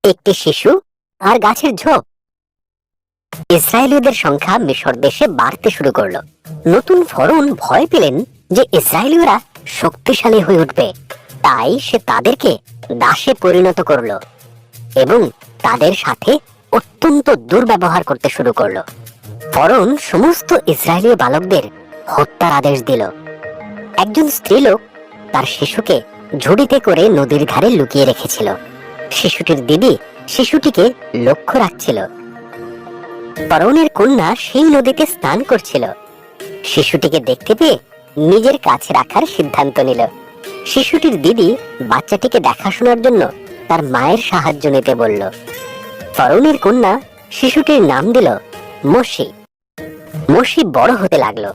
একটি শিশু আর গাছের ঝোপ। ইসরায়েলীয়দের সংখ্যা মিশর দেশে বাড়তে শুরু করলো। নতুন ফরৌন ভয় পেলেন যে ইসরায়েলীয়রা শক্তিশালী হয়ে উঠবে, তাই সে তাদেরকে দাসে পরিণত করলো এবং তাদের সাথে অত্যন্ত দুর্ব্যবহার করতে শুরু করলো। ফরৌন সমস্ত ইসরায়েলীয় বালকদের হত্যার আদেশ দিল। একজন স্ত্রীলোক তার শিশুকে ঝুড়িতে করে নদীর ধারে লুকিয়ে রেখেছিল। শিশুটির দিদি শিশুটিকে লক্ষ্য রাখছিল। ফরৌনের কন্যা সেই নদীতে স্নান করছিল। শিশুটিকে দেখতে পেয়ে নিজের কাছে রাখার সিদ্ধান্ত নিল। শিশুটির দিদি বাচ্চাটিকে দেখাশোনার জন্য তার মায়ের সাহায্য নিতে বলল। ফরৌনের কন্যা শিশুটির নাম দিল মোশি। মোশি বড় হতে লাগলো।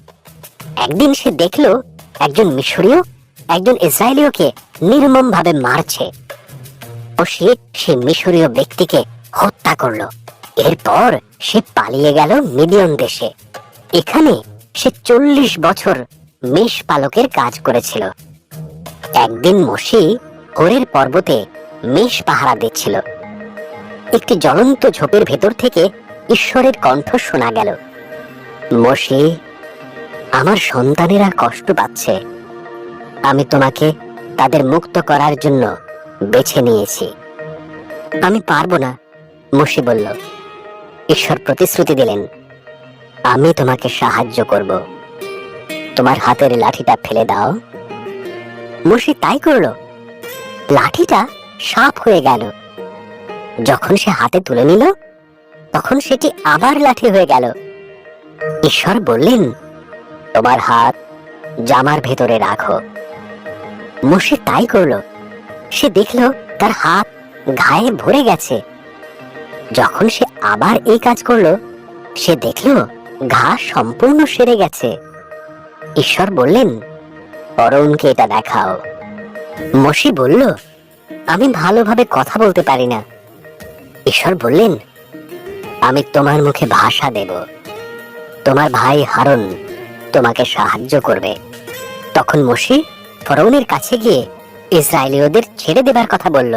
একদিন সে দেখলো একজন মিশরীয় একজন ইসরায়েলীয়কে নির্মম ভাবে মারছে। মোশি সে মিশরীয় ব্যক্তিকে হত্যা করলো। এরপর সে পালিয়ে গেল মিডিয়ান দেশে। এখানে সে 40 বছর মেষ পালকের কাজ করেছিল। একদিন মোশি হোরের পর্বতে মেষ পাহারা দিচ্ছিল। একটি জ্বলন্ত ঝোপের ভেতর থেকে ঈশ্বরের কণ্ঠ শোনা গেল, মোশি, আমার সন্তানেরা কষ্ট পাচ্ছে, আমি তোমাকে তাদের মুক্ত করার জন্য বেছে নিয়েছি। আমি পারবো না, মোশি বলল। ঈশ্বর প্রতিশ্রুতি দিলেন, আমি তোমাকে সাহায্য করব, তোমার হাতের লাঠিটা ফেলে দাও। মোশি তাই করলো। লাঠিটা সাপ হয়ে গেল। যখন সে হাতে তুলে নিল তখন সেটি আবার লাঠি হয়ে গেল। ঈশ্বর বললেন, তোমার হাত জামার ভেতরে রাখো। মোশি তাই করলো। সে দেখলো তার হাত ঘায়ে ভরে গেছে। যখন সে আবার এই কাজ করলো সে দেখলো ঘা সম্পূর্ণ সেরে গেছে। ঈশ্বর বললেন, ফরৌনকে এটা দেখাও। মোশি বলল, আমি ভালোভাবে কথা বলতে পারি না। ঈশ্বর বললেন, আমি তোমার মুখে ভাষা দেব, তোমার ভাই হারুন তোমাকে সাহায্য করবে। তখন মোশি ফরৌনের কাছে গিয়ে ইসরায়েলীয়দের ছেড়ে দেবার কথা বলল।